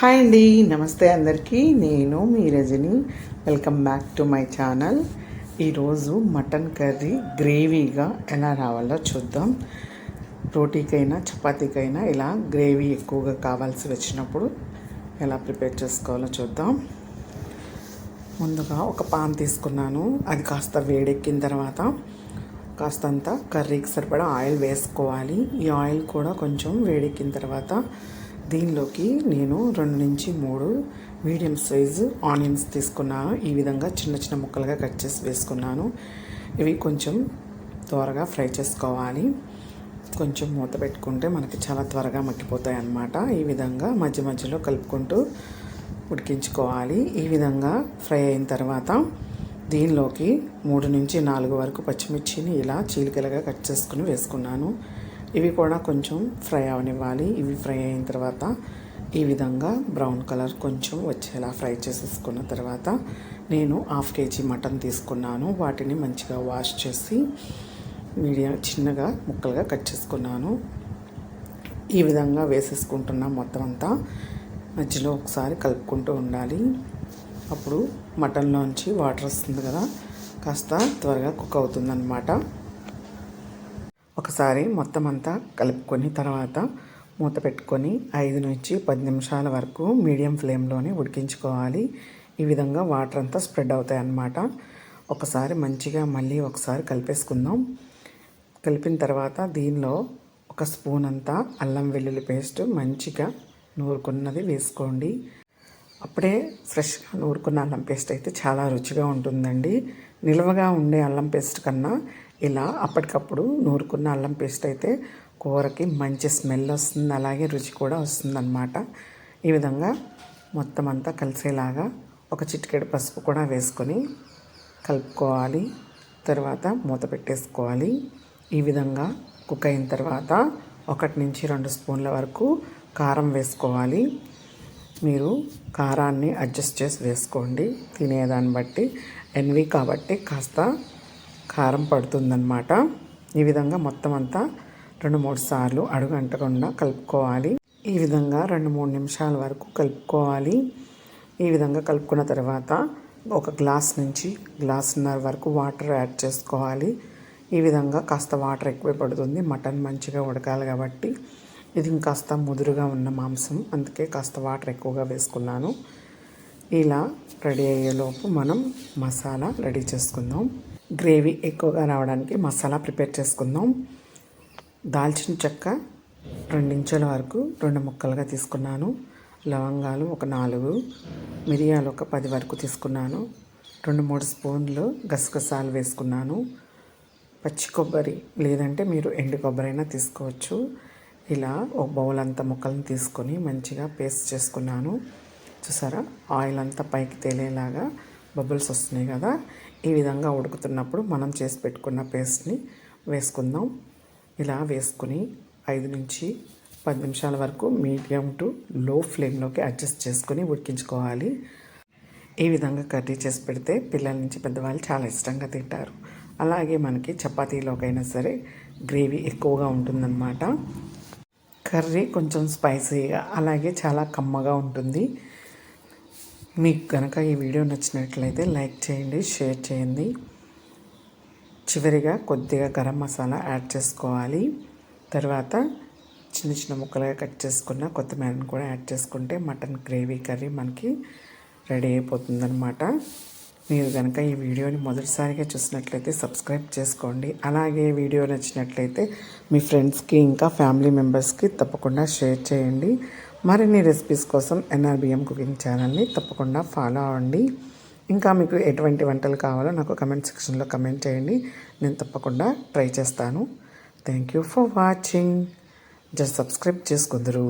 Hi అండి, నమస్తే అందరికీ. నేను మీ Rajani. Welcome back to my channel. ఈరోజు మటన్ కర్రీ గ్రేవీగా ఎలా రావాలో చూద్దాం. రోటీకైనా చపాతీకైనా ఇలా గ్రేవీ ఎక్కువగా కావాల్సి వచ్చినప్పుడు ఎలా ప్రిపేర్ చేసుకోవాలో చూద్దాం. ముందుగా ఒక పాన్ తీసుకున్నాను. అది కాస్త వేడెక్కిన తర్వాత కాస్తంత కర్రీకి సరిపడా ఆయిల్ వేసుకోవాలి. ఈ ఆయిల్ కూడా కొంచెం వేడెక్కిన తర్వాత దీనిలోకి నేను 2 నుంచి 3 మీడియం సైజు ఆనియన్స్ తీసుకున్నాను. ఈ విధంగా చిన్న చిన్న ముక్కలుగా కట్ చేసి వేసుకున్నాను. ఇవి కొంచెం త్వరగా ఫ్రై చేసుకోవాలి. కొంచెం మూత పెట్టుకుంటే మనకి చాలా త్వరగా మగ్గిపోతాయి అన్నమాట. ఈ విధంగా మధ్య మధ్యలో కలుపుకుంటూ ఉడికించుకోవాలి. ఈ విధంగా ఫ్రై అయిన తర్వాత దీనిలోకి 3 నుంచి 4 వరకు పచ్చిమిర్చిని ఇలా చీలికలుగా కట్ చేసుకుని వేసుకున్నాను. ఇవి కూడా కొంచెం ఫ్రై అవనివ్వాలి. ఇవి ఫ్రై అయిన తర్వాత ఈ విధంగా బ్రౌన్ కలర్ కొంచెం వచ్చేలా ఫ్రై చేసేసుకున్న తర్వాత నేను 1/2 kg మటన్ తీసుకున్నాను. వాటిని మంచిగా వాష్ చేసి చిన్నగా ముక్కలుగా కట్ చేసుకున్నాను. ఈ విధంగా వేసేసుకుంటున్నాం. మొత్తం అంతా మధ్యలో ఒకసారి కలుపుకుంటూ ఉండాలి. అప్పుడు మటన్లోంచి వాటర్ వస్తుంది కదా, కాస్త త్వరగా కుక్ అవుతుందన్నమాట. ఒకసారి మొత్తం అంతా కలుపుకొని తర్వాత మూత పెట్టుకొని 5 నుంచి 10 నిమిషాల వరకు మీడియం ఫ్లేమ్లోనే ఉడికించుకోవాలి. ఈ విధంగా వాటర్ అంతా స్ప్రెడ్ అవుతాయి అన్నమాట. ఒకసారి మంచిగా మళ్ళీ ఒకసారి కలిపేసుకుందాం. కలిపిన తర్వాత దీనిలో 1 స్పూన్ అంతా అల్లం వెల్లుల్లి పేస్ట్ మంచిగా నూరుకున్నది వేసుకోండి. అప్పుడే ఫ్రెష్గా నూరుకున్న అల్లం పేస్ట్ అయితే చాలా రుచిగా ఉంటుందండి. నిల్వగా ఉండే అల్లం పేస్ట్ కన్నా ఇలా అప్పటికప్పుడు నూరుకున్న అల్లం పేస్ట్ అయితే కూరకి మంచి స్మెల్ వస్తుంది, అలాగే రుచి కూడా వస్తుందన్నమాట. ఈ విధంగా మొత్తం అంతా కలిసేలాగా ఒక చిటికెడు పసుపు కూడా వేసుకొని కలుపుకోవాలి. తర్వాత మూత పెట్టేసుకోవాలి. ఈ విధంగా కుక్ అయిన తర్వాత 1 నుంచి 2 స్పూన్ల వరకు కారం వేసుకోవాలి. మీరు కారాన్ని అడ్జస్ట్ చేసి వేసుకోండి. తినేదాన్ని బట్టి ఎన్వి కాబట్టి కాస్త కారం పడుతుందన్నమాట. ఈ విధంగా మొత్తం అంతా 2-3 సార్లు అడుగు అంటకుండా కలుపుకోవాలి. ఈ విధంగా 2-3 నిమిషాల వరకు కలుపుకోవాలి. ఈ విధంగా కలుపుకున్న తర్వాత 1 గ్లాస్ నుంచి గ్లాసున్నర వరకు వాటర్ యాడ్ చేసుకోవాలి. ఈ విధంగా కాస్త వాటర్ ఎక్కువే పడుతుంది. మటన్ మంచిగా ఉడకాలి కాబట్టి ఇది ఇంకాస్త ముదురుగా ఉన్న మాంసం, అందుకే కాస్త వాటర్ ఎక్కువగా వేసుకున్నాను. ఇలా రెడీ అయ్యేలోపు మనం మసాలా రెడీ చేసుకుందాం. గ్రేవీ ఎక్కువగా రావడానికి మసాలా ప్రిపేర్ చేసుకుందాం. దాల్చిన చెక్క 2 ఇంచుల వరకు 2 ముక్కలుగా తీసుకున్నాను. లవంగాలు 4, మిరియాలు 10 వరకు తీసుకున్నాను. 2-3 స్పూన్లు గసగసాలు వేసుకున్నాను. పచ్చి కొబ్బరి లేదంటే మీరు ఎండు కొబ్బరి అయినా తీసుకోవచ్చు. ఇలా ఒక బౌల్ అంతా ముక్కలను తీసుకొని మంచిగా పేస్ట్ చేసుకున్నాను. చూసారా, ఆయిల్ అంతా పైకి తేలేలాగా బబుల్స్ వస్తున్నాయి కదా. ఈ విధంగా ఉడుకుతున్నప్పుడు మనం చేసి పెట్టుకున్న పేస్ట్ని వేసుకుందాం. ఇలా వేసుకుని 5 నుంచి 10 నిమిషాల వరకు మీడియం టు లో ఫ్లేమ్లోకి అడ్జస్ట్ చేసుకొని ఉడికించుకోవాలి. ఈ విధంగా కర్రీ చేసి పెడితే పిల్లల నుంచి పెద్దవాళ్ళు చాలా ఇష్టంగా తింటారు. అలాగే మనకి చపాతీలోకైనా సరే గ్రేవీ ఎక్కువగా ఉంటుందన్నమాట. కర్రీ కొంచెం స్పైసీగా అలాగే చాలా కమ్మగా ఉంటుంది. మీకు కనుక ఈ వీడియో నచ్చినట్లయితే లైక్ చేయండి, షేర్ చేయండి. చివరిగా కొద్దిగా గరం మసాలా యాడ్ చేసుకోవాలి. తర్వాత చిన్న చిన్న ముక్కలుగా కట్ చేసుకున్న కొత్తిమీరను కూడా యాడ్ చేసుకుంటే మటన్ గ్రేవీ కర్రీ మనకి రెడీ అయిపోతుందన్నమాట. మీరు కనుక ఈ వీడియోని మొదటిసారిగా చూసినట్లయితే సబ్స్క్రైబ్ చేసుకోండి. అలాగే వీడియో నచ్చినట్లయితే మీ ఫ్రెండ్స్కి ఇంకా ఫ్యామిలీ మెంబర్స్కి తప్పకుండా షేర్ చేయండి. మరిన్ని రెసిపీస్ కోసం NRBM కుకింగ్ ఛానల్ని తప్పకుండా ఫాలో అవ్వండి. ఇంకా మీకు ఎటువంటి వంటలు కావాలో నాకు కమెంట్ సెక్షన్లో కమెంట్ చేయండి. నేను తప్పకుండా ట్రై చేస్తాను. Thank you for watching. Just subscribe చేసుకుందరు.